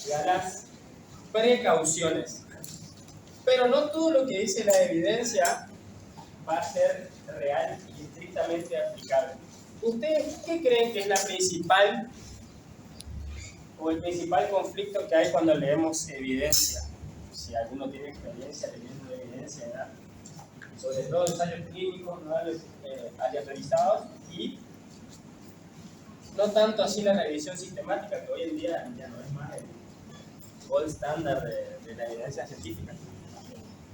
y a las precauciones. Pero no todo lo que dice la evidencia va a ser real y estrictamente aplicable. ¿Ustedes qué creen que es la principal o el principal conflicto que hay cuando leemos evidencia? Si alguno tiene experiencia leyendo evidencia, ¿verdad? Sobre todo ensayos clínicos no aleatorizados y no tanto así la revisión sistemática, que hoy en día ya no es más el gold standard de la evidencia científica.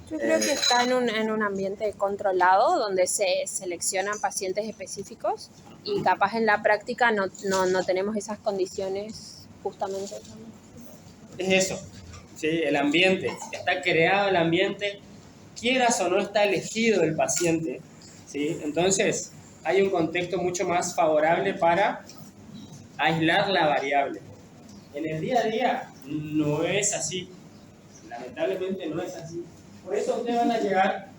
Yo creo que está en un ambiente controlado donde se seleccionan pacientes específicos y capaz en la práctica no tenemos esas condiciones justamente. Es eso, ¿sí? El ambiente, está creado el ambiente, quieras o no está elegido el paciente, ¿sí? Entonces hay un contexto mucho más favorable para aislar la variable. En el día a día no es así, lamentablemente no es así. Por eso ustedes van a llegar,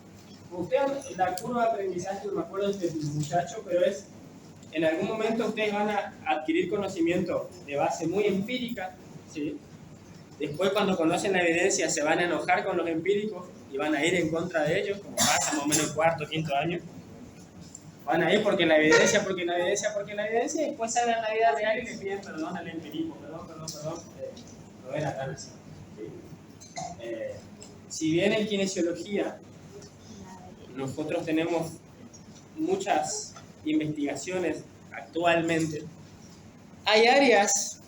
la curva de aprendizaje, no me acuerdo de este muchacho, pero es, en algún momento ustedes van a adquirir conocimiento de base muy empírica, ¿sí? Después cuando conocen la evidencia se van a enojar con los empíricos y van a ir en contra de ellos, como pasa más o menos en cuarto, quinto año. Van a ir porque la evidencia, y después salen a la vida real y le piden perdón al empirismo, perdón, no era tan así. ¿Sí? Si bien en kinesiología nosotros tenemos muchas investigaciones actualmente, hay áreas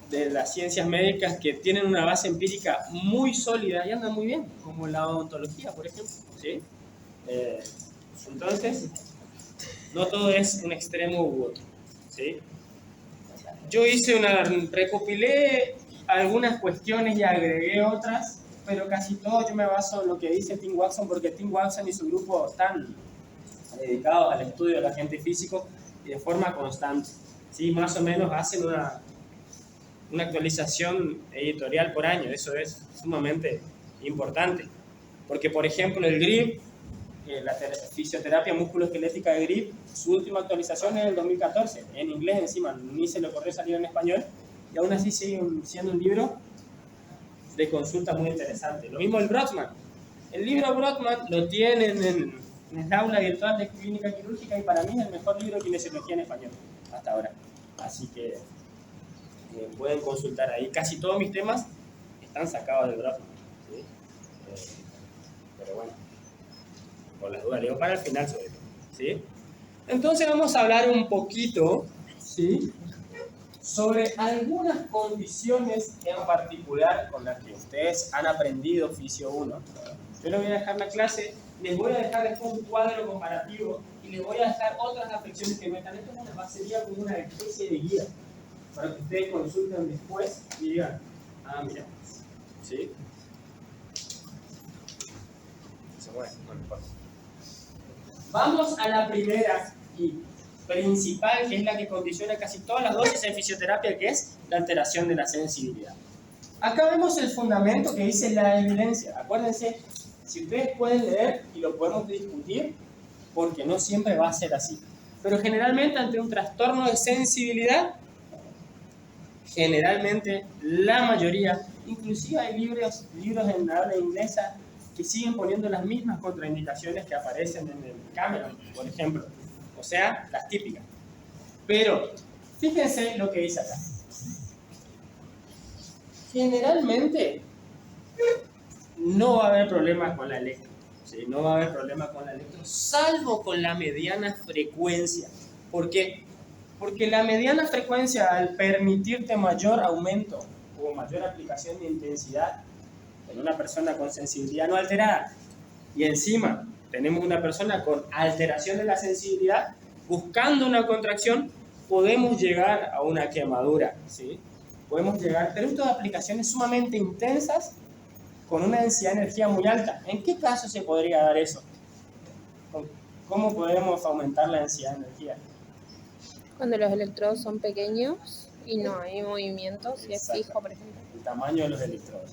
de las ciencias médicas que tienen una base empírica muy sólida y andan muy bien, como la odontología, por ejemplo. ¿Sí? Entonces, no todo es un extremo u otro. ¿Sí? Yo recopilé algunas cuestiones y agregué otras, pero casi todo yo me baso en lo que dice Tim Watson, porque Tim Watson y su grupo están dedicados al estudio del agente físico y de forma constante. ¿Sí? Más o menos hacen una actualización editorial por año. Eso es sumamente importante, porque por ejemplo el GRIP, la fisioterapia musculoesquelética de GRIP, su última actualización es del 2014, en inglés encima, ni se le ocurrió salir en español, y aún así sigue siendo un libro de consulta muy interesante. Lo mismo el Brodmann. El libro Brodmann lo tienen en el aula virtual de clínica quirúrgica y para mí es el mejor libro de kinesiología en español hasta ahora. Así que pueden consultar ahí. Casi todos mis temas están sacados de Brodmann. ¿Sí? Pero bueno, por las dudas, leo para el final sobre todo. ¿Sí? Entonces vamos a hablar un poquito, ¿sí?, sobre algunas condiciones en particular con las que ustedes han aprendido Fisio 1. Yo les voy a dejar la clase, les voy a dejar después un cuadro comparativo y les voy a dejar otras afecciones que metan. Esto sería como una especie de guía para que ustedes consulten después y digan, ah, mira, ¿sí? Se mueve, no importa. Vamos a la primera y principal, que es la que condiciona casi todas las dosis en fisioterapia, que es la alteración de la sensibilidad. Acá vemos el fundamento que dice la evidencia. Acuérdense, si ustedes pueden leer y lo podemos discutir, porque no siempre va a ser así. Pero generalmente ante un trastorno de sensibilidad, generalmente la mayoría, inclusive hay libros en habla inglesa que siguen poniendo las mismas contraindicaciones que aparecen en el Cameron, por ejemplo. O sea, las típicas. Pero, fíjense lo que dice acá. Generalmente, no va a haber problemas con la electro. ¿Sí? No va a haber problemas con la electro, salvo con la mediana frecuencia. ¿Por qué? Porque la mediana frecuencia, al permitirte mayor aumento o mayor aplicación de intensidad en una persona con sensibilidad no alterada, y encima tenemos una persona con alteración de la sensibilidad, buscando una contracción, podemos llegar a una quemadura, ¿sí? Podemos llegar, pero estas aplicaciones sumamente intensas con una densidad de energía muy alta. ¿En qué caso se podría dar eso? ¿Cómo podemos aumentar la densidad de energía? Cuando los electrodos son pequeños y no hay movimiento, si es fijo, por ejemplo. El tamaño de los electrodos.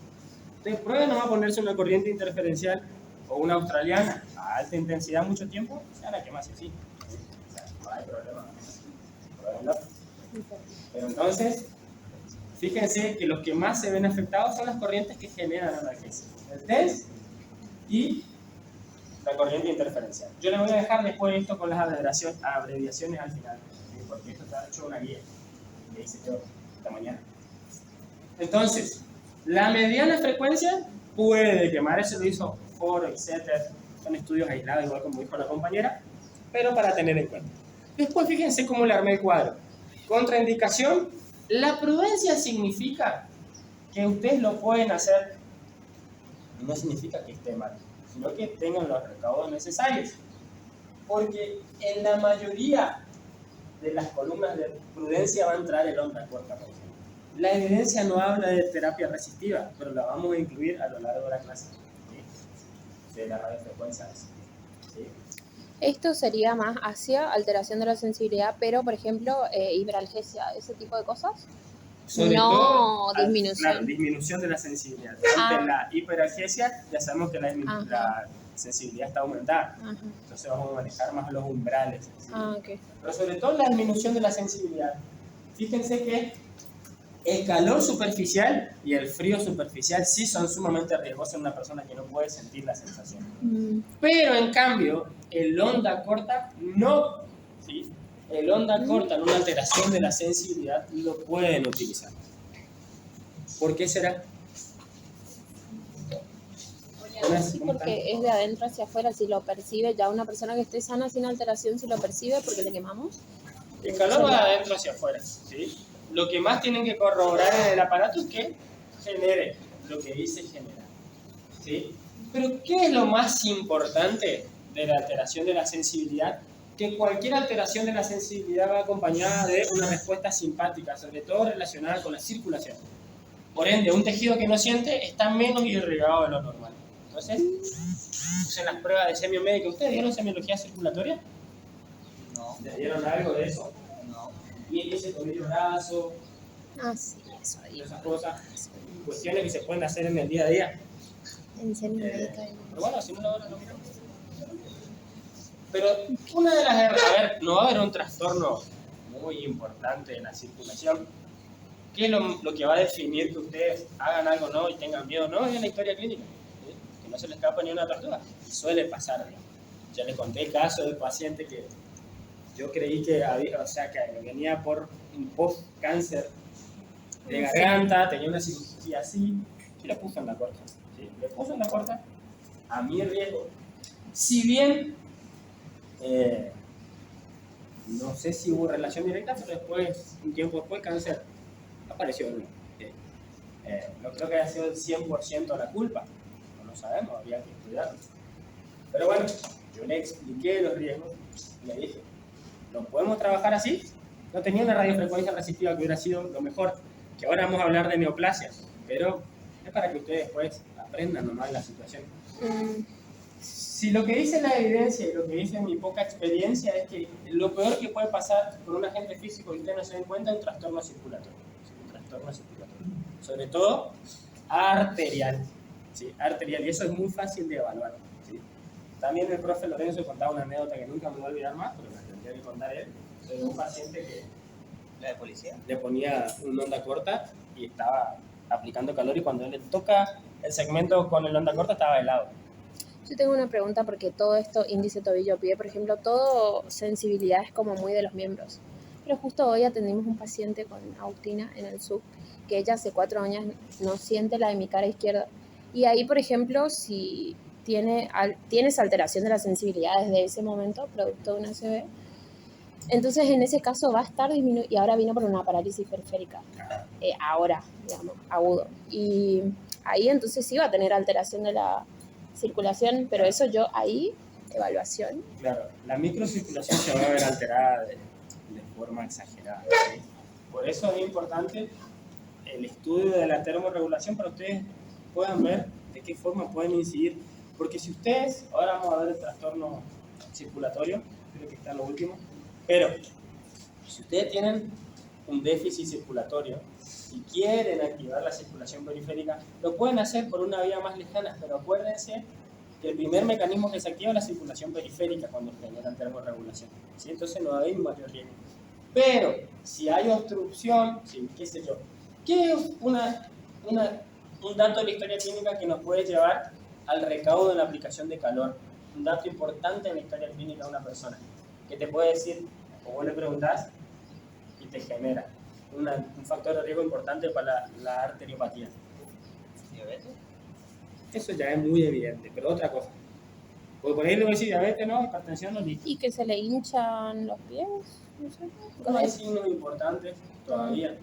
Entonces, prueben nomás ponerse una corriente interferencial o una australiana a alta intensidad mucho tiempo, se van a quemar así. O sea, no hay problema. Pero entonces, fíjense que los que más se ven afectados son las corrientes que generan analgesia, el TENS y la corriente interferencial. Yo les voy a dejar después esto con las abreviaciones al final, ¿sí? Porque esto está hecho una guía que hice yo esta mañana. Entonces, la mediana frecuencia puede quemar, eso lo hizo Ford, etc. Son estudios aislados, igual como dijo la compañera, pero para tener en cuenta. Después fíjense cómo le armé el cuadro. Contraindicación, la prudencia significa que ustedes lo pueden hacer, no significa que esté mal, sino que tengan los recaudos necesarios. Porque en la mayoría de las columnas de prudencia va a entrar el onda corta, por ejemplo. La evidencia no habla de terapia resistiva, pero la vamos a incluir a lo largo de la clase, ¿sí? De la radiofrecuencia. ¿Sí? Esto sería más hacia alteración de la sensibilidad, pero por ejemplo, hiperalgesia, ese tipo de cosas. Sobre no todo, disminución. Claro, disminución de la sensibilidad. Ante la hiperalgesia, ya sabemos que la sensibilidad está aumentada. Ajá. Entonces vamos a manejar más los umbrales. ¿Sí? Okay. Pero sobre todo la disminución de la sensibilidad. Fíjense que el calor superficial y el frío superficial sí son sumamente riesgosos en una persona que no puede sentir la sensación. Pero en cambio, el onda corta no, ¿sí? El onda corta en una alteración de la sensibilidad lo pueden utilizar. ¿Por qué será? Sí, porque es de adentro hacia afuera, si lo percibe ya una persona que esté sana sin alteración, si lo percibe porque le quemamos. El calor va de adentro hacia afuera, ¿sí? Lo que más tienen que corroborar en el aparato es que genere lo que dice generar, ¿sí? Pero ¿qué es lo más importante de la alteración de la sensibilidad? Que cualquier alteración de la sensibilidad va acompañada de una respuesta simpática, sobre todo relacionada con la circulación. Por ende, un tejido que no siente está menos irrigado de lo normal. Entonces, usen las pruebas de semiomédica. ¿Ustedes dieron semiología circulatoria? No. ¿Les dieron algo de eso? No. Y ese tobillo brazo, sí, eso ahí. esas cosas, cuestiones que se pueden hacer en el día a día. En semiomédica. Pero bueno, si no lo miramos. Pero una de las... A ver, no va a haber un trastorno muy importante en la circulación. ¿Qué es lo que va a definir que ustedes hagan algo no y tengan miedo? No, es la historia clínica. ¿Sí? Que no se les escapa ni una tortuga. Suele pasar. Ya les conté el caso del paciente que yo creí que había, o sea, que venía por un post-cáncer de garganta, tenía una cirugía así, y le puso en la corta. ¿Sí? Le puso en la corta a mi riesgo. Si bien, no sé si hubo relación directa, pero después, un tiempo después, cáncer apareció. No creo que haya sido el 100% la culpa, no lo sabemos, había que estudiarlo. Pero bueno, yo le expliqué los riesgos y le dije, ¿lo podemos trabajar así? No tenía una radiofrecuencia resistiva que hubiera sido lo mejor, que ahora vamos a hablar de neoplasia, pero es para que ustedes después aprendan nomás la situación. Si lo que dice la evidencia y lo que dice mi poca experiencia es que lo peor que puede pasar con un agente físico y ustedes no se den cuenta es un trastorno circulatorio. Un trastorno circulatorio. Sobre todo arterial. ¿Sí? Arterial, y eso es muy fácil de evaluar. ¿Sí? También el profe Lorenzo contaba una anécdota que nunca me voy a olvidar más, pero la tendría que contar él, de un paciente que ¿La de policía? le ponía una onda corta y estaba aplicando calor y cuando él le toca el segmento con el onda corta estaba helado. Yo tengo una pregunta porque todo esto, índice tobillo-pie, por ejemplo, todo sensibilidad es como muy de los miembros. Pero justo hoy atendimos un paciente con Agustina en el SUB, que ella hace 4 años no siente la de mi cara izquierda. Y ahí, por ejemplo, si tienes alteración de la sensibilidad desde ese momento, producto de una ACV, entonces en ese caso va a estar disminuido, y ahora vino por una parálisis periférica, ahora, digamos, agudo. Y ahí entonces sí va a tener alteración de la circulación, pero eso yo ahí, evaluación. Claro, la microcirculación se va a ver alterada de forma exagerada. ¿Sí? Por eso es importante el estudio de la termorregulación para que ustedes puedan ver de qué forma pueden incidir. Porque si ustedes, ahora vamos a ver el trastorno circulatorio, creo que está en lo último, pero si ustedes tienen un déficit circulatorio y quieren activar la circulación periférica, lo pueden hacer por una vía más lejana, pero acuérdense que el primer mecanismo que se activa es la circulación periférica cuando generan termorregulación, ¿sí? Entonces no hay un mayor riesgo. Pero si hay obstrucción, ¿sí? ¿Qué sé yo? ¿Qué es un dato de la historia clínica que nos puede llevar al recaudo en la aplicación de calor? Un dato importante en la historia clínica de una persona, que te puede decir, o vos le preguntás, y te genera un factor de riesgo importante para la arteriopatía. ¿Diabetes? Eso ya es muy evidente, pero otra cosa. Porque por ahí le voy a decir diabetes, no, hipertensión, no, listo. ¿Y que se le hinchan los pies? No sé. No hay signos importantes todavía,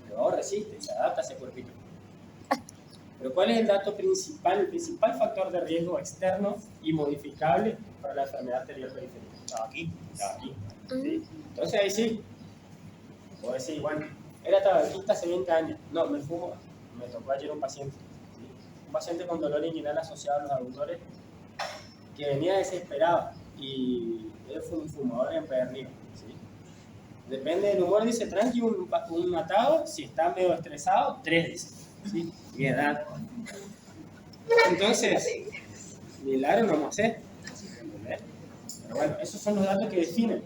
pero ahora resiste, se adapta a ese cuerpito. Pero ¿cuál es el dato principal, el principal factor de riesgo externo y modificable para la enfermedad arterial periférica? Estaba aquí. ¿Sí? Entonces ahí sí, puedo decir, bueno, era tabaquista hace 20 años. No, me tocó ayer un paciente. ¿Sí? Un paciente con dolor inguinal asociado a los aductores que venía desesperado y él fue un fumador empedernido. ¿Sí? Depende del humor, dice tranqui, un atado, si está medio estresado, 3 dice. ¿Sí? Mi edad. Entonces, milagro no vamos a hacer. ¿Entendés? Pero bueno, esos son los datos que definen.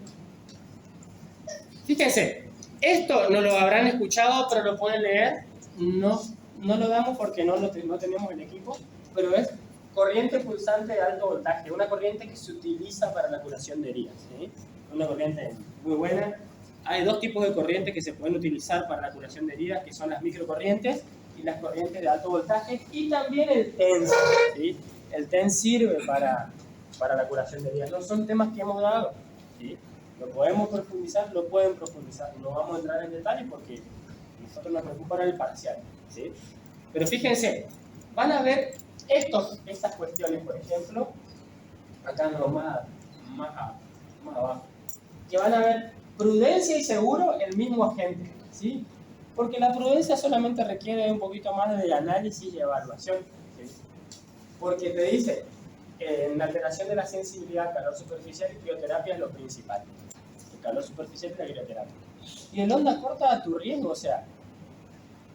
Fíjense, esto no lo habrán escuchado, pero lo pueden leer. No lo damos porque no tenemos el equipo, pero es corriente pulsante de alto voltaje, una corriente que se utiliza para la curación de heridas. ¿Sí? Una corriente muy buena. Hay dos tipos de corrientes que se pueden utilizar para la curación de heridas, que son las microcorrientes y las corrientes de alto voltaje, y también el TENS. ¿Sí? El TENS sirve para la curación de heridas. No son temas que hemos dado. ¿Sí? Lo podemos profundizar, lo pueden profundizar. No vamos a entrar en detalle porque nosotros nos preocupa el parcial. ¿Sí? Pero fíjense, van a ver estas cuestiones, por ejemplo, acá no, más abajo, que van a ver prudencia y seguro el mismo agente, ¿sí? Porque la prudencia solamente requiere un poquito más de análisis y evaluación, ¿sí? Porque te dice, en la alteración de la sensibilidad, calor superficial y crioterapia es lo principal. El calor superficial y la crioterapia. Y el onda corta a tu riesgo, o sea,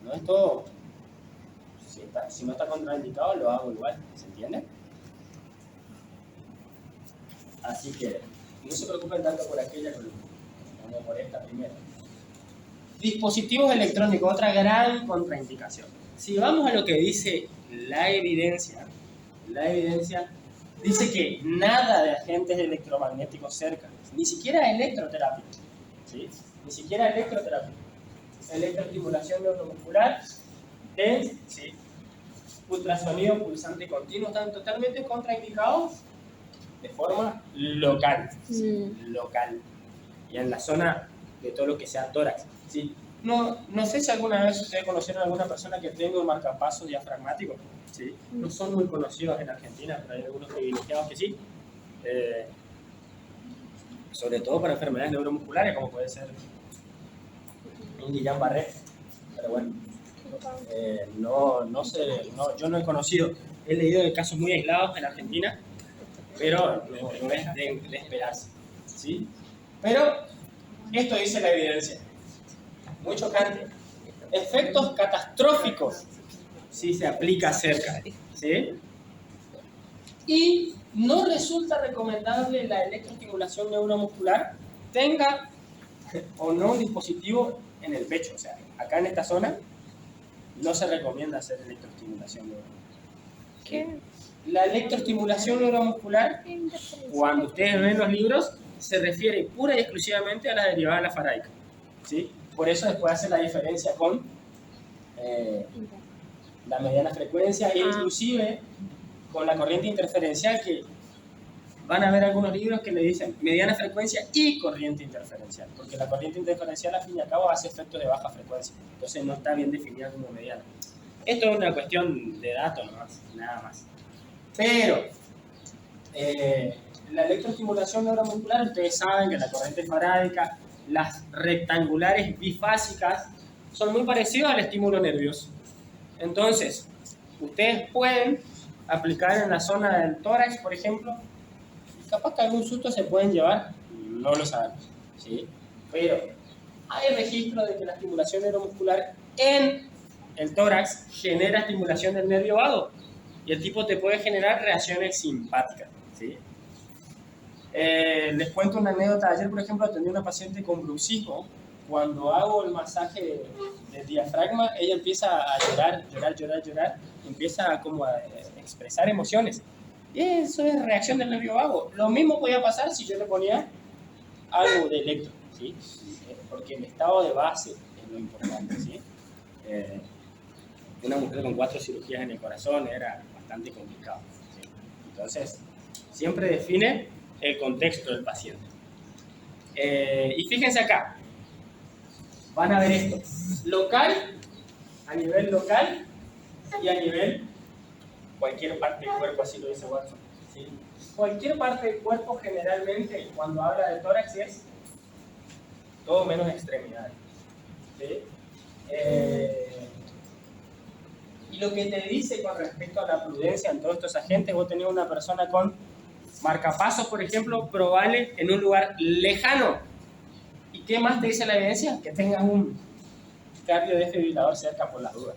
no es todo. Si no está contraindicado, lo hago igual, ¿se entiende? Así que no se preocupen tanto por aquella como por esta primera. Dispositivos electrónicos, otra gran contraindicación. Si vamos a lo que dice la evidencia dice que nada de agentes electromagnéticos cerca, ni siquiera electroterapia, ¿sí? Ni siquiera electroterapia. Electroestimulación neuromuscular, TENS, ¿sí? Ultrasonido pulsante continuo, están totalmente contraindicados de forma local, ¿sí? Local, y en la zona de todo lo que sea tórax, ¿sí? No sé si alguna vez ustedes conocieron a alguna persona que tenga un marcapasos diafragmático, ¿sí? No son muy conocidos en Argentina, pero hay algunos privilegiados que sí, sobre todo para enfermedades neuromusculares como puede ser un Guillain-Barré, pero bueno. Yo no he conocido, he leído de casos muy aislados en Argentina, pero no es de esperarse, ¿sí? Pero esto dice la evidencia, muy chocante, efectos catastróficos si se aplica cerca, ¿sí? Y no resulta recomendable la electroestimulación neuromuscular, tenga o no un dispositivo en el pecho, o sea, acá en esta zona, no se recomienda hacer electroestimulación neuromuscular. ¿Qué? La electroestimulación neuromuscular, cuando ustedes ven los libros, se refiere pura y exclusivamente a la derivada de la faraica, ¿sí? Por eso después hace la diferencia con la mediana frecuencia e inclusive con la corriente interferencial, que van a ver algunos libros que le dicen mediana frecuencia y corriente interferencial, porque la corriente interferencial al fin y al cabo hace efectos de baja frecuencia, entonces no está bien definida como mediana. Esto es una cuestión de datos nomás, nada más. Pero la electroestimulación neuromuscular, ustedes saben que la corriente farádica, las rectangulares bifásicas, son muy parecidas al estímulo nervioso. Entonces, ustedes pueden aplicar en la zona del tórax, por ejemplo, capaz que algún susto se pueden llevar, no lo sabemos, ¿sí? Pero hay registro de que la estimulación neuromuscular en el tórax genera estimulación del nervio vago y el tipo te puede generar reacciones simpáticas, ¿sí? Les cuento una anécdota. Ayer, por ejemplo, atendí a una paciente con bruxismo cuando hago el masaje del diafragma, ella empieza a llorar, y empieza como a expresar emociones. Y eso es reacción del nervio vago. Lo mismo podía pasar si yo le ponía algo de electro, ¿sí? Porque el estado de base es lo importante, ¿sí? Una mujer con 4 cirugías en el corazón era bastante complicado, ¿sí? Entonces, siempre define el contexto del paciente. Y fíjense acá, van a ver esto, local, a nivel local y a nivel cualquier parte del cuerpo, así lo dice Watson, ¿sí? Cualquier parte del cuerpo generalmente cuando habla de tórax es todo menos extremidades, ¿sí? Y lo que te dice con respecto a la prudencia en todos estos agentes, vos tenés una persona con marcapasos, por ejemplo, probable en un lugar lejano. ¿Y qué más te dice la evidencia? Que tengas un cardiodesfibrilador cerca por las dudas.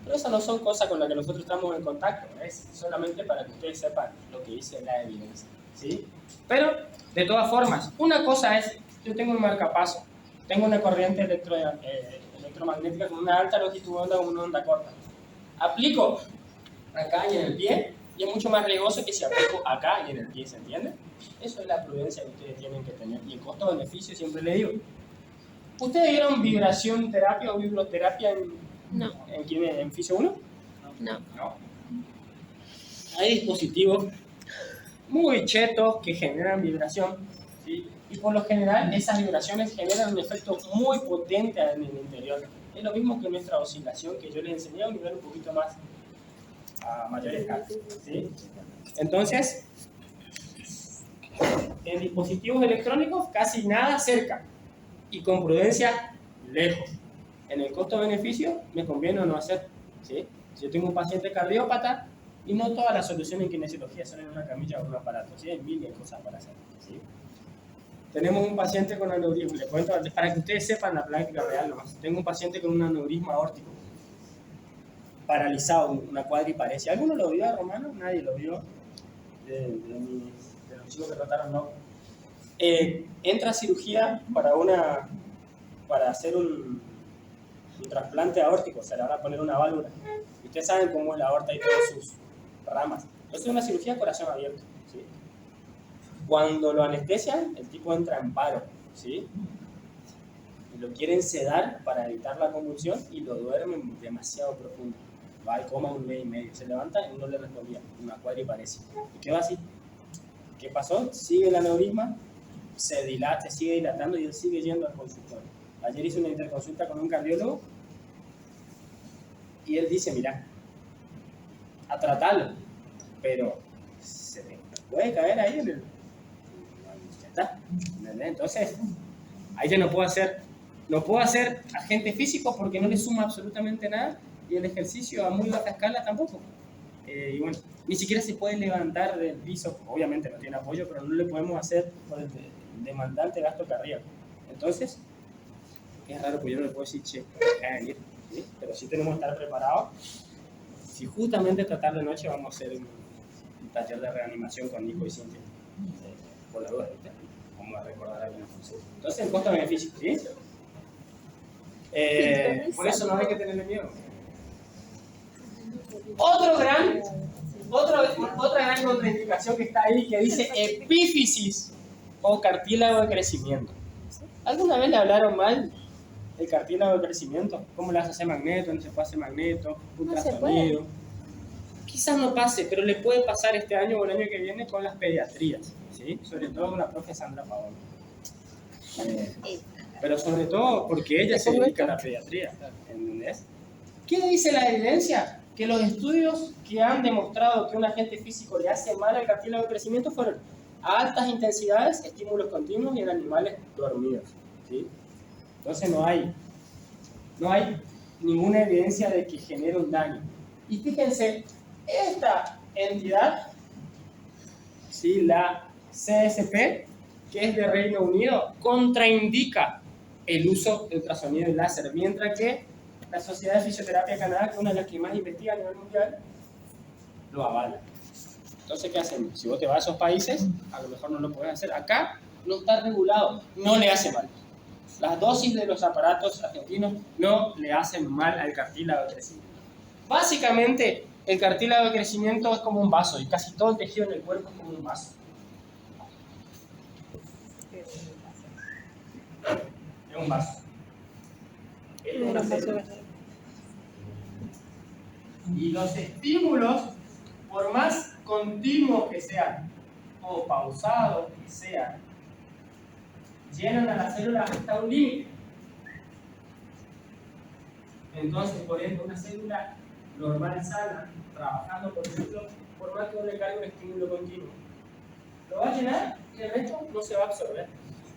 Pero eso no son cosas con las que nosotros estamos en contacto, es solamente para que ustedes sepan lo que dice la evidencia, ¿sí? Pero, de todas formas, una cosa es, yo tengo un marcapaso, tengo una corriente electromagnética con una alta longitud de onda o una onda corta. Aplico acá y en el pie, y es mucho más riesgoso que si aplico acá y en el pie, ¿se entiende? Eso es la prudencia que ustedes tienen que tener. Y el costo-beneficio siempre le digo. ¿Ustedes vieron vibración terapia o vibroterapia en Fisio 1? No. Hay dispositivos muy chetos que generan vibración, ¿sí? Y por lo general esas vibraciones generan un efecto muy potente en el interior. Es lo mismo que nuestra oscilación que yo les enseñé a un nivel un poquito más a mayor escala, ¿sí? Entonces, en dispositivos electrónicos casi nada cerca y con prudencia lejos. En el costo-beneficio me conviene no hacer, ¿sí? Si yo tengo un paciente cardiópata y no todas las soluciones en kinesiología son en una camilla o en un aparato, ¿sí? Hay miles de cosas para hacer, ¿sí? Tenemos un paciente con aneurisma, les cuento para que ustedes sepan la práctica real nomás. Tengo un paciente con un aneurisma aórtico, paralizado, una cuadriparesia. ¿Alguno lo vio, Romano? Nadie lo vio. De los chicos que trataron, no. Entra a cirugía para hacer un trasplante aórtico, se le van a poner una válvula. Y ustedes saben cómo es la aorta y todas sus ramas. Entonces es una cirugía de corazón abierto, ¿sí? Cuando lo anestesian, el tipo entra en paro, ¿sí? Y lo quieren sedar para evitar la convulsión y lo duermen demasiado profundo. Va al coma un mes y medio, se levanta y no le respondía, una cuadriparesia. Y quedó así. ¿Qué pasó? Sigue el aneurisma, se sigue dilatando y él sigue yendo al consultorio. Ayer hice una interconsulta con un cardiólogo y él dice, mira, a tratarlo, pero se me puede caer ahí en el... Ya está. Entonces, ahí ya no puedo hacer agente físico porque no le suma absolutamente nada y el ejercicio a muy baja escala tampoco. Y bueno, ni siquiera se puede levantar del piso, obviamente no tiene apoyo, pero no le podemos hacer por el demandante gasto cardíaco. Entonces, es raro porque yo no le puedo decir, che, deja de venir, ¿sí? Pero sí tenemos que estar preparados. Si justamente tratar de noche vamos a hacer un taller de reanimación con Nico y Cintia, por la duda, ¿viste? Vamos a recordar algunos conceptos. Entonces, el costo-beneficio, ¿sí? Por eso no hay que tenerle miedo. Otra gran contraindicación que está ahí que dice epífisis o cartílago de crecimiento. ¿Alguna vez le hablaron mal del cartílago de crecimiento? ¿Cómo le hace magneto? ¿No se puede hacer magneto? ¿Ultrasonido? Quizás no pase, pero le puede pasar este año o el año que viene con las pediatrías, ¿sí? Sobre todo con la profe Sandra Paola. Pero sobre todo porque ella se dedica a la pediatría, ¿entendés? ¿Qué dice la evidencia? Que los estudios que han demostrado que un agente físico le hace mal al cartílago de crecimiento fueron a altas intensidades, estímulos continuos y en animales dormidos, ¿sí? Entonces no hay ninguna evidencia de que genere un daño. Y fíjense, esta entidad, ¿sí? La CSP, que es de Reino Unido, contraindica el uso de ultrasonido y láser, mientras que la Sociedad de Fisioterapia de Canadá, que es una de las que más investiga a nivel mundial, lo avala. Entonces, ¿qué hacemos? Si vos te vas a esos países, a lo mejor no lo podés hacer. Acá no está regulado, no le hace mal. Las dosis de los aparatos argentinos no le hacen mal al cartílago de crecimiento. Básicamente, el cartílago de crecimiento es como un vaso y casi todo el tejido en el cuerpo es como un vaso. Es un vaso. Es una célula. Y los estímulos, por más continuos que sean o pausados que sean, llenan a la célula hasta un límite. Entonces, por ejemplo, una célula normal sana, trabajando, por ejemplo, por más que uno le cargue un estímulo continuo, lo va a llenar y el resto no se va a absorber.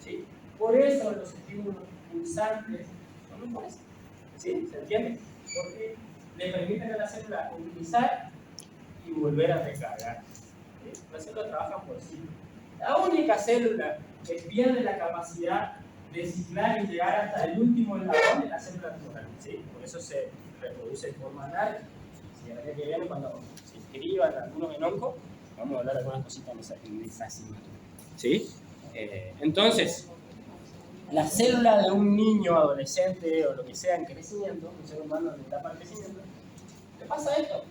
¿Sí? Por eso los estímulos pulsantes son mejores. ¿Sí? ¿Se entiende? Porque le permiten a la célula utilizar y volver a recargar. ¿Sí? Las células trabajan por sí. La única célula que pierde la capacidad de ciclar y llegar hasta el último eslabón es la célula tumoral. ¿Sí? Por eso se reproduce de forma anárquica. Si el día que viene, cuando se inscriban algunos en onco, vamos a hablar de algunas cositas en esa asignatura. ¿Sí? Entonces, la célula de un niño, adolescente o lo que sea en crecimiento, un ser humano en etapa de crecimiento, le pasa esto.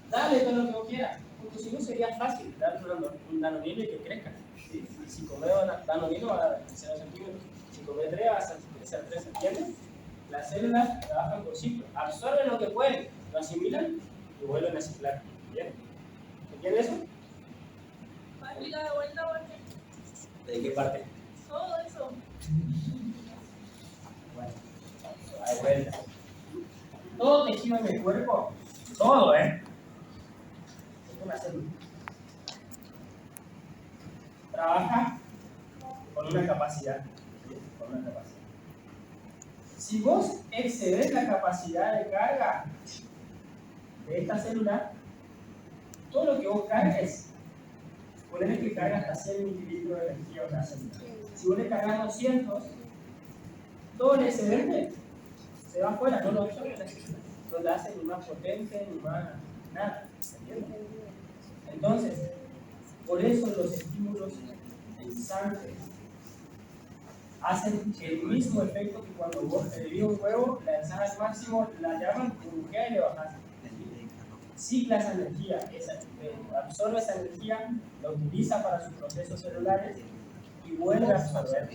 Dale todo lo que vos quieras. Porque si no sería fácil darle un danonilo y que crezca. ¿Sí? Si comes danonilo va a crecer 2 centímetros. Si comes 3 vas a crecer 3 centímetros. Las células trabajan por ciclo. Absorben lo que pueden, lo asimilan y vuelven a ciclar. ¿Bien? ¿Entiendes eso? ¿Vas a explicar de vuelta porque ¿De qué parte? todo eso? Bueno, de vuelta. Todo tejido en el cuerpo, todo, es una célula. Trabaja con una capacidad. ¿Sí? Con una capacidad. Si vos excedes la capacidad de carga de esta célula, todo lo que vos cargues, ponele que carga hasta 100 mililitros de energía a una célula. Si vos le cargas 200, todo el excedente se va afuera, no lo absorbe la célula. No la hace ni más potente, ni más nada. ¿Entiendes? Entonces, por eso los estímulos pulsantes hacen el mismo efecto que cuando vos hervís un huevo, la lanzás al máximo, la llaman, burbujeas y le bajás. Cicla esa energía, absorbe esa energía, la utiliza para sus procesos celulares y vuelve a absorber.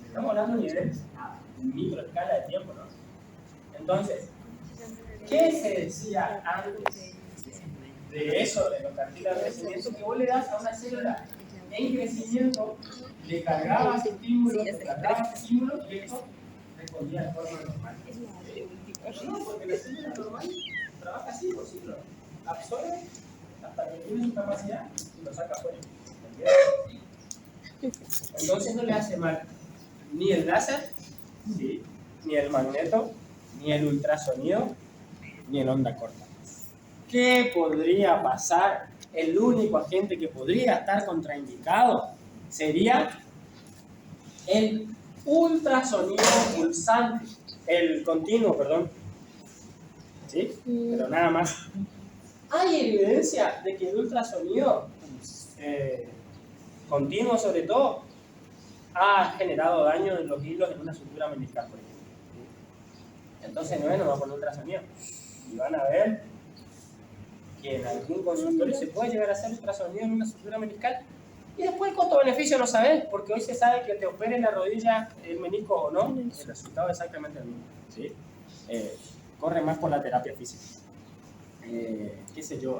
Estamos hablando de nivel microescala de tiempo, ¿no? Entonces, ¿qué se decía antes de eso, de los cartílagos de crecimiento? Que vos le das a una célula en crecimiento, le cargabas estímulos, le cargabas estímulos y esto respondía de forma normal. No, porque la célula normal trabaja así por ciclo. Absorbe hasta que tiene su capacidad y lo saca afuera. Entonces no le hace mal ni el láser, ¿sí? Ni el magneto, ni el ultrasonido, ni el onda corta. ¿Qué podría pasar? El único agente que podría estar contraindicado sería el ultrasonido pulsante, el continuo, perdón. ¿Sí? Pero nada más. Hay evidencia de que el ultrasonido continuo, sobre todo, ha generado daño en los hilos en una sutura meniscal, por ejemplo. Entonces no es nomás por ultrasonido. Y van a ver que en algún consultorio se puede llegar a hacer ultrasonido en una sutura meniscal. Y después el costo-beneficio no sabes, porque hoy se sabe que te operen la rodilla, el menisco o no, el resultado es exactamente el mismo. ¿Sí? Corre más por la terapia física. Qué sé yo,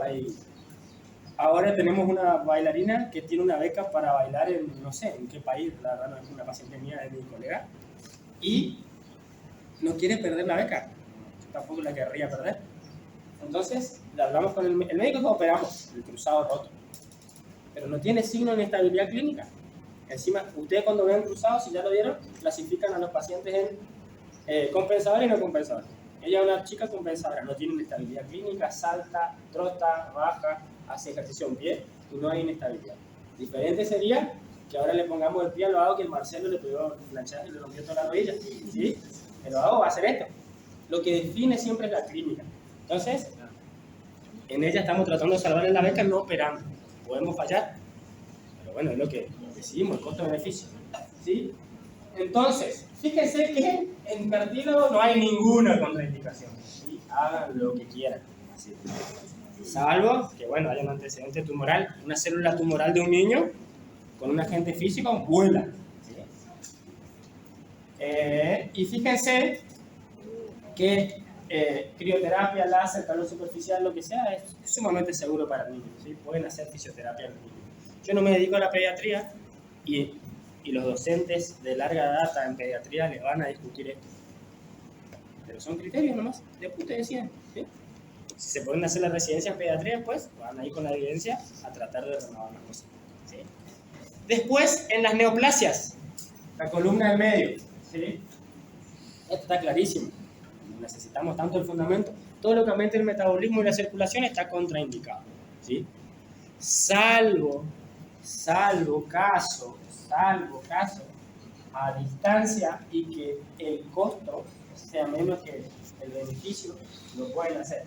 ahora tenemos una bailarina que tiene una beca para bailar en, no sé, en qué país, la verdad no es una paciente mía, es mi colega, y no quiere perder la beca, yo tampoco la querría perder. Entonces, le hablamos con el médico que operamos, el cruzado roto, pero no tiene signo de inestabilidad clínica. Encima, ustedes cuando ven cruzado, si ya lo vieron, clasifican a los pacientes en compensador y no compensador. Ella es una chica compensadora, no tiene inestabilidad clínica, salta, trota, baja, hace ejercicio en pie y no hay inestabilidad. Diferente sería que ahora le pongamos el pie al vago que el Marcelo le pegó planchazo y le rompió toda la rodilla. ¿Sí? El vago va a hacer esto. Lo que define siempre es la clínica. Entonces, en ella estamos tratando de salvarle la beca no operando. Podemos fallar, pero bueno, es lo que decidimos, el costo-beneficio. ¿Sí? Entonces, fíjense que en cartílago no hay ninguna contraindicación. ¿Sí? Hagan lo que quieran. ¿Sí? Salvo que, bueno, haya un antecedente tumoral. Una célula tumoral de un niño con un agente físico vuela. ¿Sí? Y fíjense que crioterapia, láser, calor superficial, lo que sea, es sumamente seguro para el niño. ¿Sí? Pueden hacer fisioterapia en los niños. Yo no me dedico a la pediatría y los docentes de larga data en pediatría les van a discutir esto. Pero son criterios nomás, después te decían. ¿Sí? Si se pueden hacer la residencia en pediatría, pues van a ir con la evidencia a tratar de renovar las cosas. ¿Sí? Después, en las neoplasias, la columna del medio. ¿Sí? Esto está clarísimo. Necesitamos tanto el fundamento. Todo lo que aumente el metabolismo y la circulación está contraindicado. ¿Sí? Salvo caso a distancia y que el costo sea menos que el beneficio, lo pueden hacer.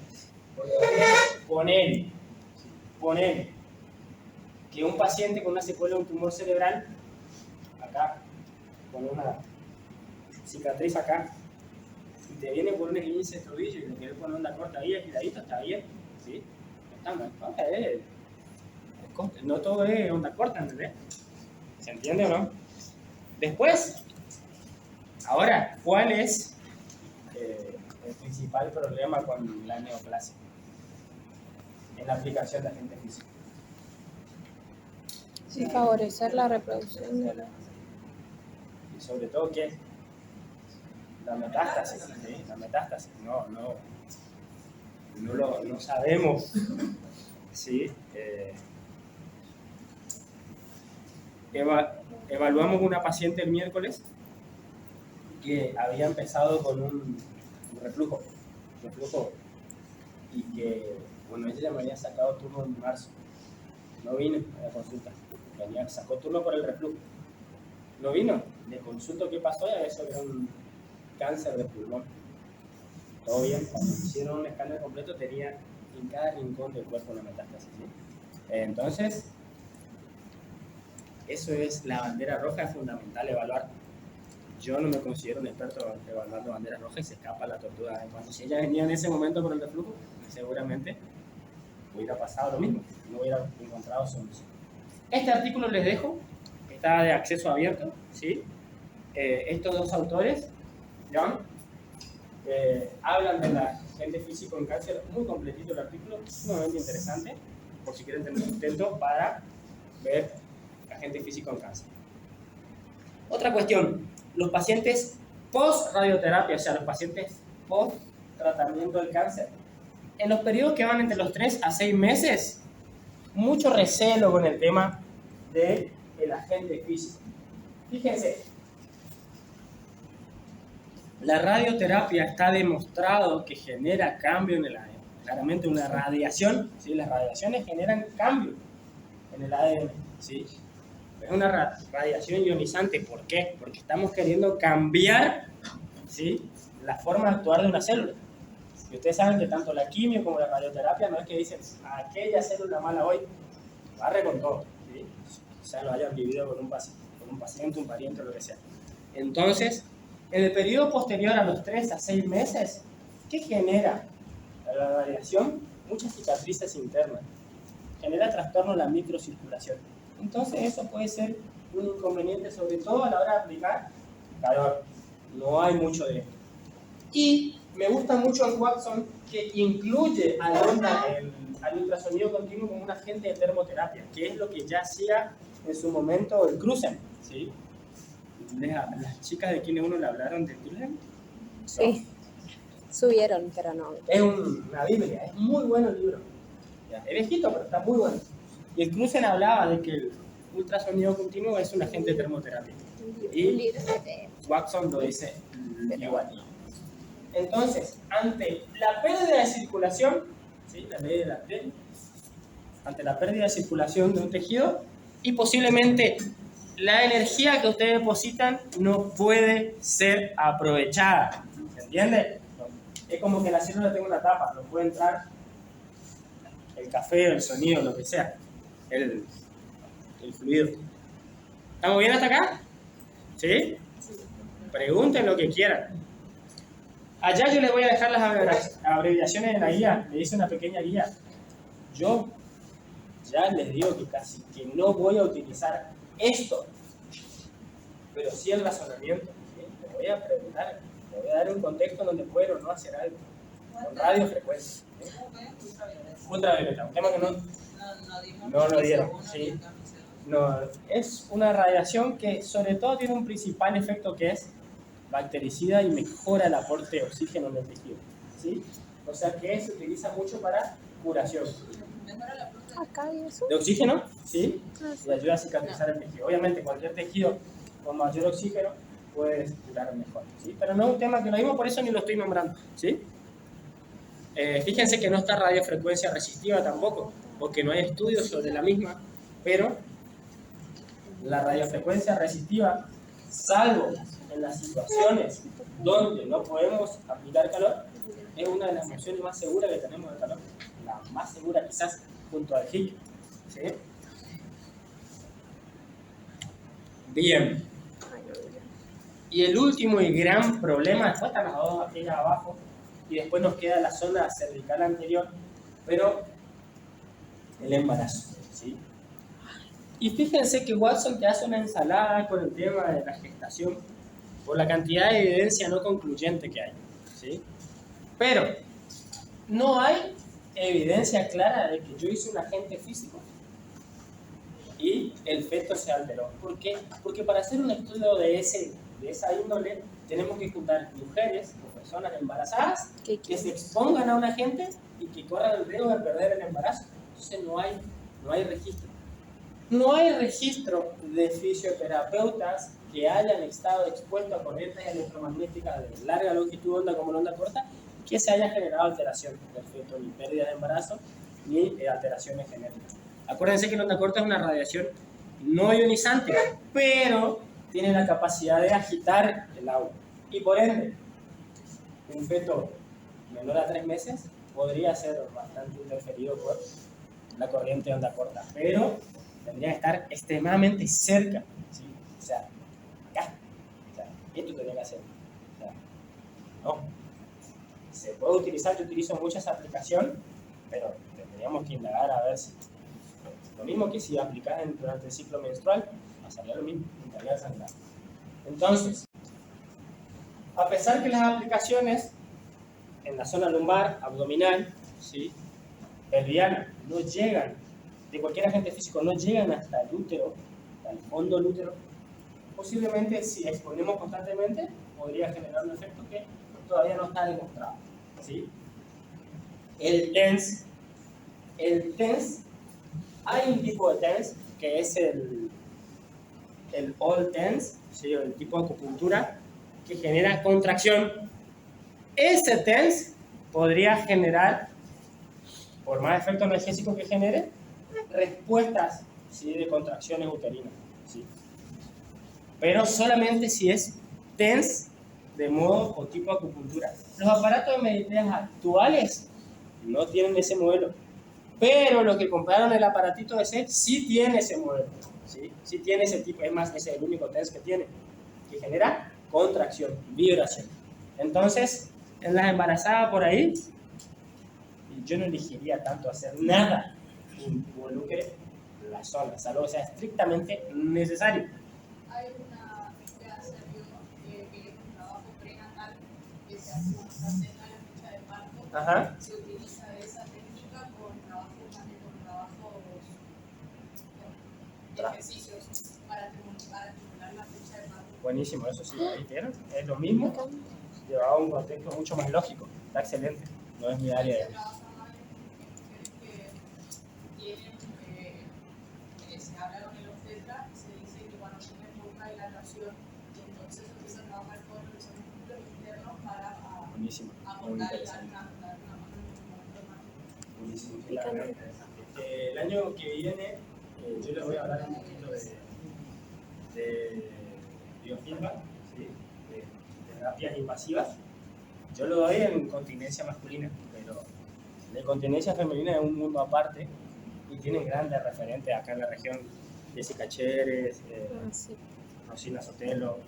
Porque poner que un paciente con una secuela de un tumor cerebral, acá, con una cicatriz acá, y te viene por un esguince de tobillo y le quieres poner una corta ahí, agiladito, está bien, ¿sí? Está mal, no todo es onda corta, ¿entendés? ¿Se entiende o no? Después, ahora, ¿cuál es el principal problema con la neoplasia en la aplicación de agentes físicos? Sí, favorecer la reproducción de la... Y sobre todo, ¿qué? La metástasis, ¿sí? La metástasis, no sabemos, ¿sí? Evaluamos una paciente el miércoles que había empezado con un reflujo, y que, bueno, ella ya me había sacado turno en marzo, no vino a la consulta, sacó turno por el reflujo, no vino, le consulto qué pasó y eso era un cáncer de pulmón. Todo bien, cuando hicieron un escáner completo tenía en cada rincón del cuerpo una metástasis, ¿sí? Entonces, eso es la bandera roja, es fundamental evaluar. Yo no me considero un experto evaluando banderas rojas y se escapa la tortuga. Cuando si ella venía en ese momento por el reflujo, seguramente hubiera pasado lo mismo, no hubiera encontrado solución. Este artículo les dejo, está de acceso abierto, ¿sí? Estos dos autores, John, hablan de la agente físico en cáncer, muy completito el artículo, sumamente interesante, por si quieren tener sustento para ver agente físico en cáncer. Otra cuestión, los pacientes post-radioterapia, o sea, los pacientes post-tratamiento del cáncer, en los periodos que van entre los 3 a 6 meses, mucho recelo con el tema del agente físico. Fíjense, la radioterapia está demostrado que genera cambio en el ADN. Claramente una radiación, ¿sí? Las radiaciones generan cambio en el ADN, ¿sí? Es una radiación ionizante. ¿Por qué? Porque estamos queriendo cambiar, ¿sí? La forma de actuar de una célula. Y ustedes saben que tanto la quimio como la radioterapia no es que dicen aquella célula mala hoy, barre con todo, ¿sí? O sea, lo hayan vivido con un paciente, un pariente, lo que sea. Entonces, en el periodo posterior a los 3 a 6 meses, ¿qué genera la radiación? Muchas cicatrices internas. Genera trastorno en la microcirculación. Entonces, eso puede ser un inconveniente, sobre todo a la hora de aplicar calor. No hay mucho de esto. Y me gusta mucho el Watson, que incluye al ultrasonido continuo como un agente de termoterapia, que es lo que ya hacía en su momento el Cruzen, ¿sí? Las chicas de Kine 1 le hablaron del Cruzen. Sí, subieron, pero no. Es una biblia, es muy bueno el libro. Es viejito, pero está muy bueno. Y el Cruzen hablaba de que el ultrasonido continuo es un agente de termoterapia. Y Watson lo dice igual. Entonces, ante la pérdida de circulación, ¿sí? La ley de la T, ante la pérdida de circulación de un tejido, y posiblemente la energía que ustedes depositan no puede ser aprovechada. ¿Se entiende? Es como que la célula tenga una tapa, no puede entrar el café, el sonido, lo que sea, el fluido. ¿Estamos bien hasta acá? ¿Sí? Pregunten lo que quieran. Allá yo les voy a dejar las abreviaciones de la guía. Le hice una pequeña guía. Yo ya les digo que casi que no voy a utilizar esto, pero sí el razonamiento. ¿Sí? Le voy a preguntar, le voy a dar un contexto donde puedo o no hacer algo. Con radiofrecuencia. ¿Sí? Ultravioleta, un tema que no lo dieron. ¿Sí? No, es una radiación que sobre todo tiene un principal efecto que es bactericida y mejora el aporte de oxígeno en el tejido. ¿Sí? O sea que se utiliza mucho para curación. Acá hay eso. ¿De oxígeno? Sí. Y ayuda a cicatrizar el tejido. Obviamente cualquier tejido con mayor oxígeno puede curar mejor. ¿Sí? Pero no es un tema que lo mismo, por eso ni lo estoy nombrando. ¿Sí? Fíjense que no está radiofrecuencia resistiva tampoco, porque no hay estudios sobre la misma, pero la radiofrecuencia resistiva, salvo en las situaciones donde no podemos aplicar calor, es una de las opciones más seguras que tenemos de calor, la más segura quizás junto al HIC. ¿Sí? Bien. Y el último y gran problema, después están las dos aquellas abajo, y después nos queda la zona cervical anterior, pero el embarazo. ¿Sí? Y fíjense que Watson te hace una ensalada con el tema de la gestación por la cantidad de evidencia no concluyente que hay. ¿Sí? Pero no hay evidencia clara de que yo hice un agente físico y el feto se alteró. ¿Por qué? Porque para hacer un estudio de esa índole tenemos que juntar mujeres o personas embarazadas que se expongan a un agente y que corran el riesgo de perder el embarazo. Entonces no hay registro. No hay registro de fisioterapeutas que hayan estado expuestos a corrientes electromagnéticas de larga longitud de onda como la onda corta que se haya generado alteración del feto, ni pérdida de embarazo, ni alteraciones genéticas. Acuérdense que la onda corta es una radiación no ionizante, pero tiene la capacidad de agitar el agua. Y por ende, un feto menor a 3 meses podría ser bastante interferido por la corriente de onda corta, pero tendría que estar extremadamente cerca, ¿sí? O sea, acá. O sea, esto tendría que hacer. O sea, no. Se puede utilizar, yo utilizo muchas aplicaciones, pero tendríamos que indagar a ver si. Lo mismo que si aplicas durante el ciclo menstrual, pasaría lo mismo, estaría sangrar. Entonces, a pesar que las aplicaciones en la zona lumbar, abdominal, ¿sí? Pelviana, no llegan, de cualquier agente físico, no llegan hasta el útero, hasta el fondo del útero, posiblemente si exponemos constantemente, podría generar un efecto que todavía no está demostrado. ¿Sí? El TENS, hay un tipo de TENS que es el All TENS, ¿sí? El tipo de acupuntura que genera contracción. Ese TENS podría generar, por más efecto analgésico que genere, respuestas, ¿sí? De contracciones uterinas. ¿Sí? Pero solamente si es TENS de modo o tipo acupuntura. Los aparatos de mediteas actuales no tienen ese modelo, pero los que compraron el aparatito ese sí tiene ese modelo, sí tiene ese tipo, es más, ese es el único TENS que tiene, que genera contracción, vibración. Entonces, en las embarazadas por ahí, yo no elegiría tanto hacer nada que involucre la zona, salvo que sea estrictamente necesario. Hay una técnica de hacer que es un trabajo prenatal que se hace bastante en la fecha de parto. Ajá. Se utiliza esa técnica con trabajos ejercicios para estimular la fecha de parto. Buenísimo, eso sí, ahí tienen, es lo mismo, llevado a un contexto mucho más lógico, está excelente, no es mi área de... Se habla con el obstetra y se dice que cuando tienen poca dilatación, entonces empieza a trabajar con los músculos internos para aportar y dar una mano Buenísimo, claro. El año que viene yo les voy a hablar un poquito de biofeedback, ¿sí? de terapias invasivas. Yo lo doy en continencia masculina, pero la incontinencia femenina es un mundo aparte y tienen grandes referentes acá en la región, Jessica Cheres, Rosina Sotelo,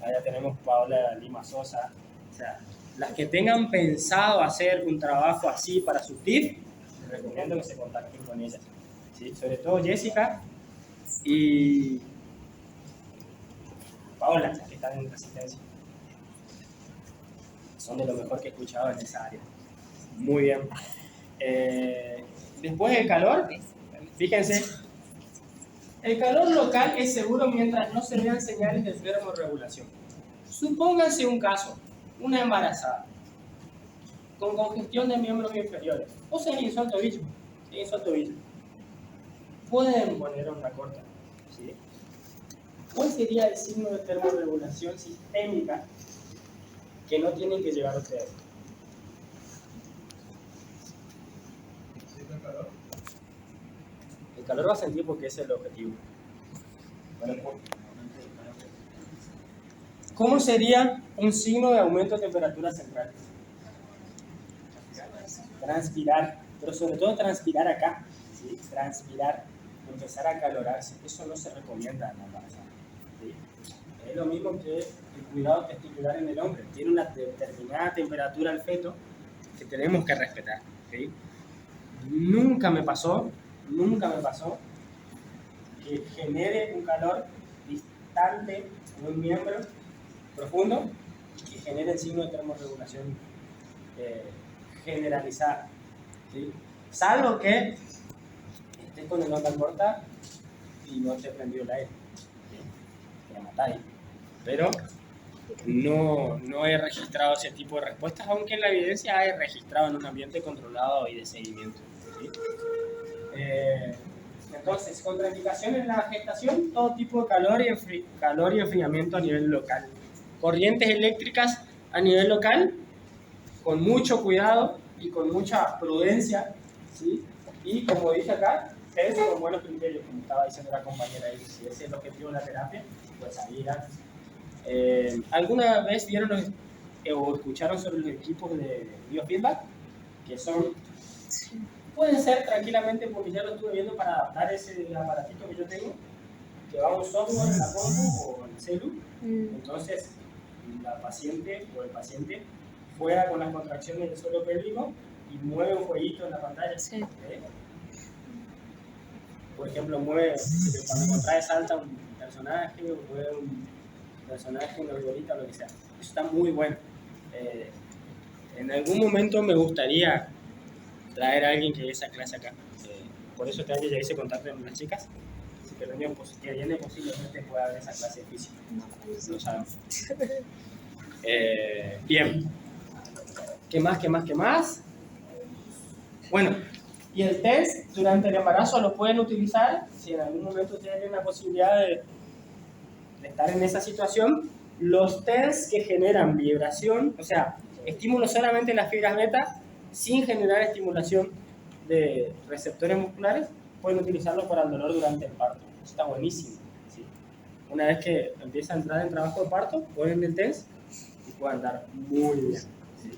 allá tenemos Paola Lima Sosa. O sea, las que tengan pensado hacer un trabajo así para su TIF, les recomiendo que se contacten con ellas. ¿Sí? Sobre todo Jessica y Paola, las que están en resistencia. Son de lo mejor que he escuchado en esa área. Muy bien. Después del calor, fíjense, el calor local es seguro mientras no se vean señales de termorregulación. Supónganse un caso, una embarazada, con congestión de miembros inferiores, o sea, insuelto tobillo, pueden poner una corta. ¿Sí? ¿Cuál sería el signo de termorregulación sistémica que no tienen que llevar ustedes? El calor va a sentir porque ese es el objetivo. ¿Cómo sería un signo de aumento de temperatura central? Transpirar, pero sobre todo transpirar acá, ¿sí? Transpirar, empezar a acalorarse. Eso no se recomienda en la embarazada, ¿sí? Es lo mismo que el cuidado testicular en el hombre. Tiene una determinada temperatura al feto que tenemos que respetar, ¿sí? Nunca me pasó que genere un calor distante en un miembro profundo y que genere el signo de termorregulación generalizada, ¿sí? Salvo que estés con el onda corta y no esté prendido el aire, ¿sí? Te matáis. Pero no he registrado ese tipo de respuestas, aunque en la evidencia he registrado en un ambiente controlado y de seguimiento, ¿sí? Entonces, contraindicaciones en la gestación, todo tipo de calor y enfriamiento a nivel local. Corrientes eléctricas a nivel local, con mucho cuidado y con mucha prudencia, ¿sí? Y como dije acá, es con buenos criterios, como estaba diciendo la compañera ahí, si ese es el objetivo de la terapia, pues ahí irá. ¿Alguna vez vieron o escucharon sobre los equipos de biofeedback? Que son... Pueden ser tranquilamente, porque ya lo estuve viendo para adaptar ese aparatito que yo tengo, que va un software en la compu o en el celu. Entonces, la paciente o el paciente juega con las contracciones del suelo pélvico y mueve un jueguito en la pantalla. Sí. Por ejemplo, mueve, cuando contrae salta un personaje o mueve un personaje, una arbolita o lo que sea. Eso está muy bueno. En algún momento me gustaría traer a alguien que dé esa clase acá. Por eso este año ya hice contacto con las chicas. Así que el año que viene posiblemente pueda haber esa clase física. No sabemos. Bien. ¿Qué más? Bueno, y el test durante el embarazo lo pueden utilizar si en algún momento tienen la posibilidad de estar en esa situación. Los tests que generan vibración, o sea, estímulo solamente en las fibras beta, sin generar estimulación de receptores musculares, pueden utilizarlo para el dolor durante el parto. Eso está buenísimo, ¿sí? Una vez que empieza a entrar en trabajo de parto, ponen el test y pueden andar muy bien, ¿sí?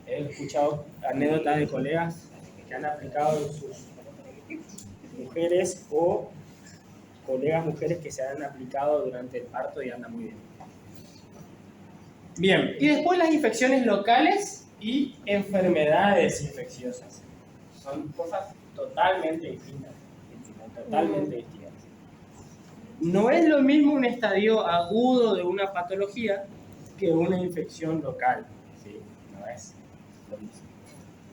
He escuchado anécdotas de colegas que han aplicado en sus mujeres o colegas mujeres que se han aplicado durante el parto y andan muy bien. Bien, y después las infecciones locales y enfermedades infecciosas. Son cosas totalmente distintas. No es lo mismo un estadio agudo de una patología que una infección local. ¿Sí? No es lo mismo.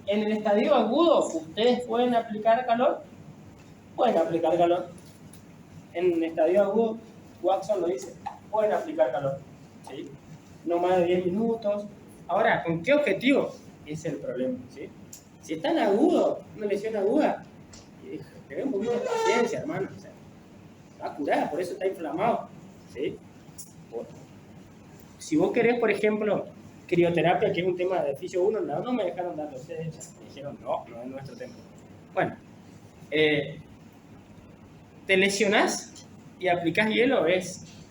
En el estadio agudo, ¿ustedes pueden aplicar calor? Pueden aplicar calor. En un estadio agudo, Watson lo dice, pueden aplicar calor. ¿Sí? No más de 10 minutos. Ahora, ¿con qué objetivo? Ese es el problema, ¿sí? Si está en agudo, una lesión aguda, tenés un poquito de paciencia, hermano. O sea, va a curar, por eso está inflamado, ¿sí? Si vos querés, por ejemplo, crioterapia, que es un tema de fisio 1, no me dejaron darlo. Ustedes me dijeron, no es nuestro tema. Bueno, te lesionás y aplicás hielo,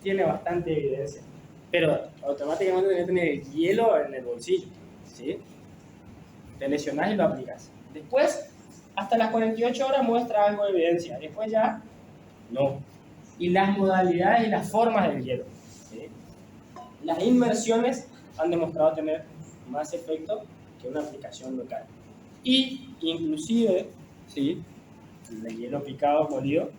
tiene bastante evidencia. Pero automáticamente tenés que tener hielo en el bolsillo, ¿sí? Te lesionás y lo aplicas. Después, hasta las 48 horas muestra algo de evidencia. Después ya, no. Y las modalidades y las formas del hielo, ¿sí? las inmersiones han demostrado tener más efecto que una aplicación local. Y inclusive, ¿sí? El hielo picado, molido.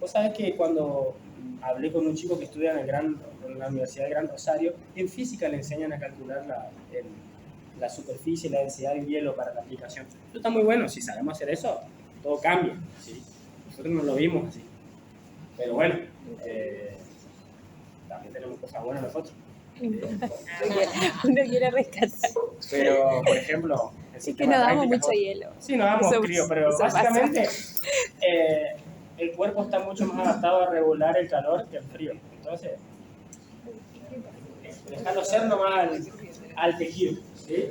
Vos sabés que cuando hablé con un chico que estudia en la Universidad del Gran Rosario, en física le enseñan a calcular la superficie y la densidad del hielo para la aplicación. Eso está muy bueno, si sabemos hacer eso, todo cambia, ¿sí? Nosotros no lo vimos así. Pero bueno, también tenemos cosas buenas nosotros. Uno quiere rescatar. Pero, por ejemplo, Sí que nos damos mucho hielo. Sí, nos damos Eso- frío, pero eso básicamente el cuerpo está mucho más adaptado a regular el calor que el frío. Entonces, dejarlo ser nomás al tejido, ¿sí?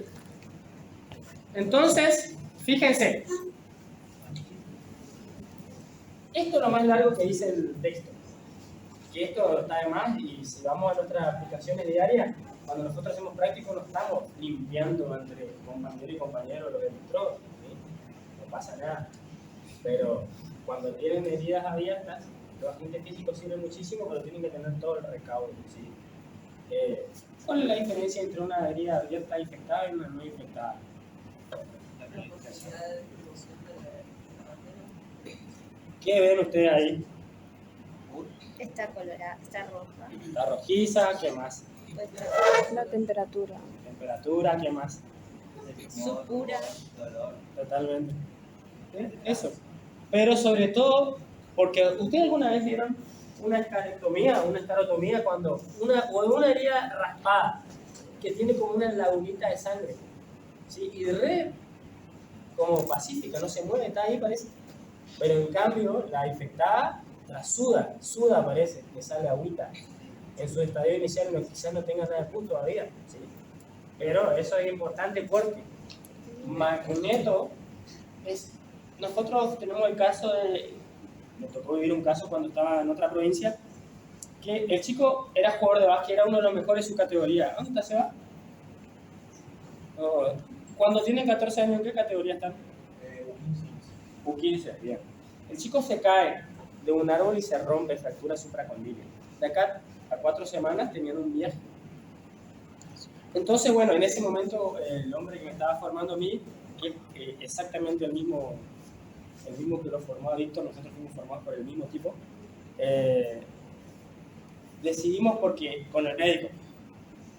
Entonces, fíjense, esto es lo más largo que dice el texto. Que esto está de más, y si vamos a nuestras aplicaciones diarias, cuando nosotros hacemos práctico no estamos limpiando entre compañero y compañero los electrodos, ¿sí? No pasa nada. Pero cuando tienen heridas abiertas, los agentes físicos sirven muchísimo, pero tienen que tener todo el recaudo, ¿sí? ¿Cuál es la diferencia entre una herida abierta infectada y una no infectada? ¿Qué ven ustedes ahí? Está colorada, está roja. La rojiza, ¿qué más? La temperatura. Temperatura, ¿qué más? Supura. Totalmente. Eso. Pero sobre todo, porque ¿ustedes alguna vez vieron una escarectomía, una estarotomía, cuando una herida raspada que tiene como una lagunita de sangre, ¿sí? Y como pacífica, no se mueve, está ahí parece. Pero en cambio, la infectada la suda parece, que sale agüita. En su estadio inicial quizás no tenga nada de punto todavía, ¿sí? Pero eso es importante porque Magneto nosotros tenemos el caso me tocó vivir un caso cuando estaba en otra provincia, que el chico era jugador de básquet, era uno de los mejores de su categoría. ¿Dónde está Seba? Cuando tiene 14 años, ¿en qué categoría están? U15, bien. El chico se cae de un árbol y se rompe, fractura supracondílea. De acá a 4 semanas tenían un viaje. Entonces, bueno, en ese momento el hombre que me estaba formando a mí, que es exactamente el mismo que lo formó a Víctor, nosotros fuimos formados por el mismo tipo, decidimos porque con el médico,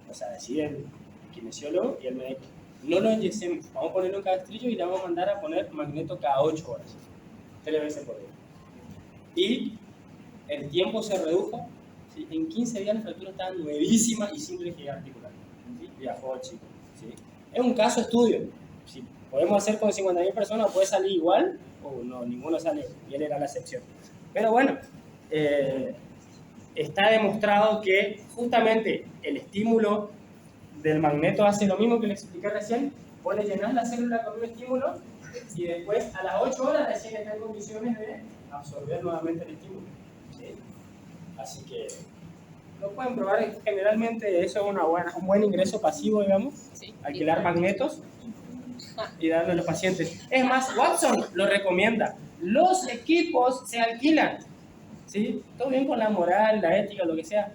o sea, decide el kinesiólogo y el médico, no lo inyectemos, vamos a ponerle un castrillo y le vamos a mandar a poner magneto cada 8 horas, 3 veces por día. Y el tiempo se redujo, ¿sí? En 15 días la fractura estaba nuevísima y sin rigidez articular, ¿sí? Viajó el chico, ¿sí? Es un caso estudio, si podemos hacer con 50.000 personas, puede salir igual o no, ninguno sale, y él era la excepción. Pero bueno, está demostrado que justamente el estímulo del magneto hace lo mismo que les expliqué recién. Vos le llenás la célula con un estímulo y después a las 8 horas recién está en condiciones de absorber nuevamente el estímulo, ¿sí? Así que lo pueden probar. Generalmente eso es un buen ingreso pasivo, digamos, Sí. alquilar magnetos y darle a los pacientes. Es más, Watson lo recomienda. Los equipos se alquilan, ¿sí? Todo bien con la moral, la ética, lo que sea,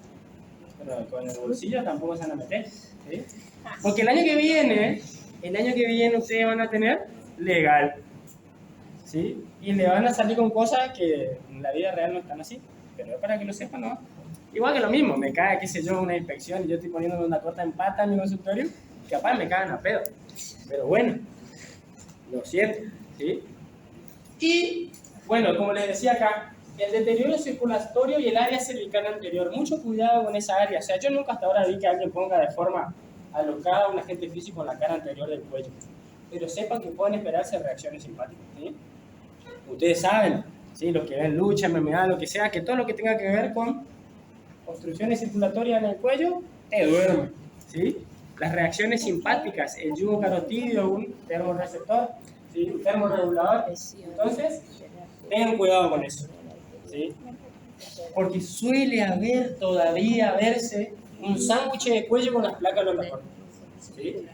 pero con el bolsillo tampoco se van a meter, ¿sí? Porque el año que viene ustedes van a tener legal, ¿sí? Y le van a salir con cosas que en la vida real no están así, pero es para que lo sepan, ¿no? Igual que lo mismo, me cae, qué sé yo, una inspección y yo estoy poniéndome una corta en pata en mi consultorio, capaz me cagan a pedo, pero bueno, lo siento, ¿sí? Y bueno, como les decía acá, el deterioro circulatorio y el área cervical anterior, mucho cuidado con esa área. O sea, yo nunca hasta ahora vi que alguien ponga de forma alocada un agente físico en la cara anterior del cuello, pero sepan que pueden esperarse reacciones simpáticas, ¿sí? Ustedes saben, ¿sí? Los que ven lucha, MMA, lo que sea, que todo lo que tenga que ver con obstrucciones circulatorias en el cuello, te duerme, ¿sí? Las reacciones simpáticas, el yugo carotidio, un termorreceptor, ¿sí? Un termorregulador. Entonces, tengan cuidado con eso, ¿sí? Porque suele todavía verse un sándwich de cuello con las placas de los mejor, ¿sí?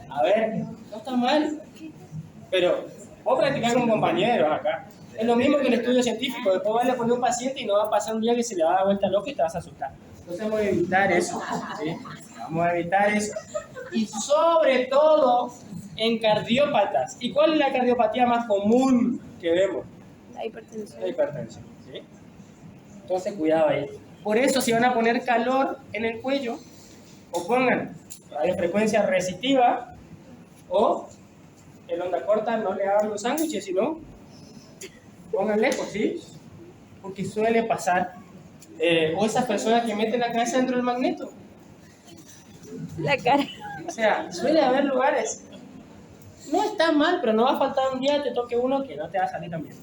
A ver, no está mal, pero vos practicás con compañeros acá. Es lo mismo que el estudio científico. Después vas a poner un paciente y no va a pasar un día que se le va a dar vuelta al ojo y te vas a asustar. Entonces vamos a evitar eso, ¿sí? Vamos a evitar eso. Y sobre todo en cardiópatas. ¿Y cuál es la cardiopatía más común que vemos? La hipertensión. La hipertensión, ¿sí? Entonces cuidado ahí. Por eso si van a poner calor en el cuello, o pongan radiofrecuencia resistiva, o el onda corta, no le hagan los sándwiches, sino pongan lejos, ¿sí? Porque suele pasar. O esas personas que meten la cabeza dentro del magneto. La cara. O sea, suele haber lugares. No está mal, pero no va a faltar un día te toque uno que no te va a salir tan bien.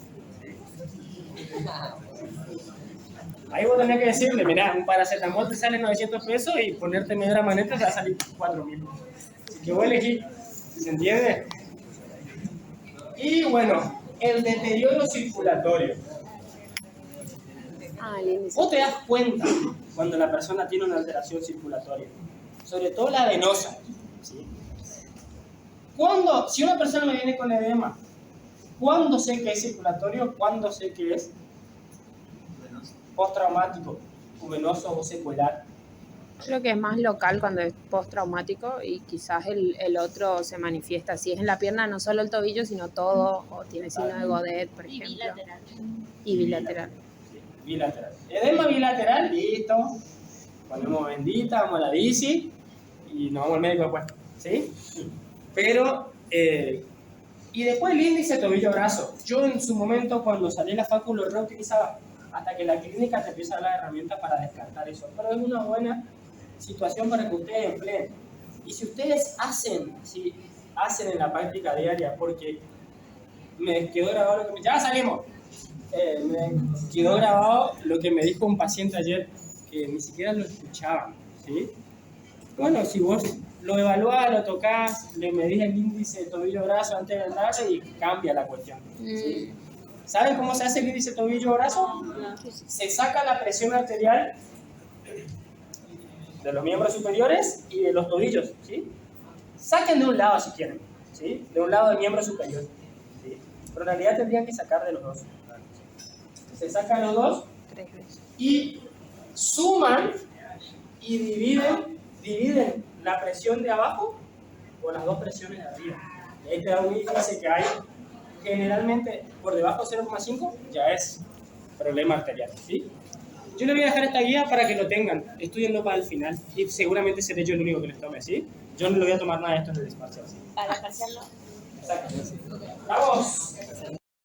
Ahí vos tenés que decirle, mirá, un paracetamol te sale 900 pesos y ponerte media magneto te va a salir 4.000. Así que vos elegís, ¿se entiende? Y bueno, el deterioro circulatorio. El índice. Vos te das cuenta cuando la persona tiene una alteración circulatoria, sobre todo la venosa, ¿sí? Si una persona me viene con edema, ¿cuándo sé que es circulatorio? ¿Cuándo sé que es postraumático, o venoso o secuelar? Creo que es más local cuando es postraumático y quizás el otro se manifiesta. Si es en la pierna, no solo el tobillo, sino todo, o tiene signo de Godet, por Y ejemplo. bilateral. Y bilateral. Sí, bilateral. Edema bilateral, listo. Ponemos bendita, vamos a la bici y nos vamos al médico después, ¿sí? Pero, y después el índice tobillo-brazo. Yo en su momento, cuando salí de la facu, lo reutilizaba, hasta que la clínica te empieza a dar las herramientas para descartar eso. Pero es una buena situación para que ustedes empleen. Y si ustedes hacen en la práctica diaria, porque me quedó grabado lo que ya salimos. Me quedó grabado lo que me dijo un paciente ayer, que ni siquiera lo escuchaban, ¿sí? Bueno, si vos lo evaluás, lo tocas, le medís el índice de tobillo-brazo antes de andarse y cambia la cuestión, ¿sí? ¿Saben cómo se hace el índice tobillo-brazo? Se saca la presión arterial de los miembros superiores y de los tobillos, ¿sí? Saquen de un lado si quieren, ¿sí? De un lado del miembro superior, ¿sí? Pero en realidad tendrían que sacar de los dos. Se sacan los dos 3 veces. y suman y dividen la presión de abajo por las dos presiones de arriba. Y ahí te da un índice que hay generalmente por debajo de 0,5, ya es problema arterial, ¿sí? Yo les voy a dejar esta guía para que lo tengan, estudienlo para el final y seguramente seré yo el único que les tome, ¿sí? Yo no le voy a tomar nada de esto en el despacho, ¿sí? Para parcial no. Exacto. ¡Vamos!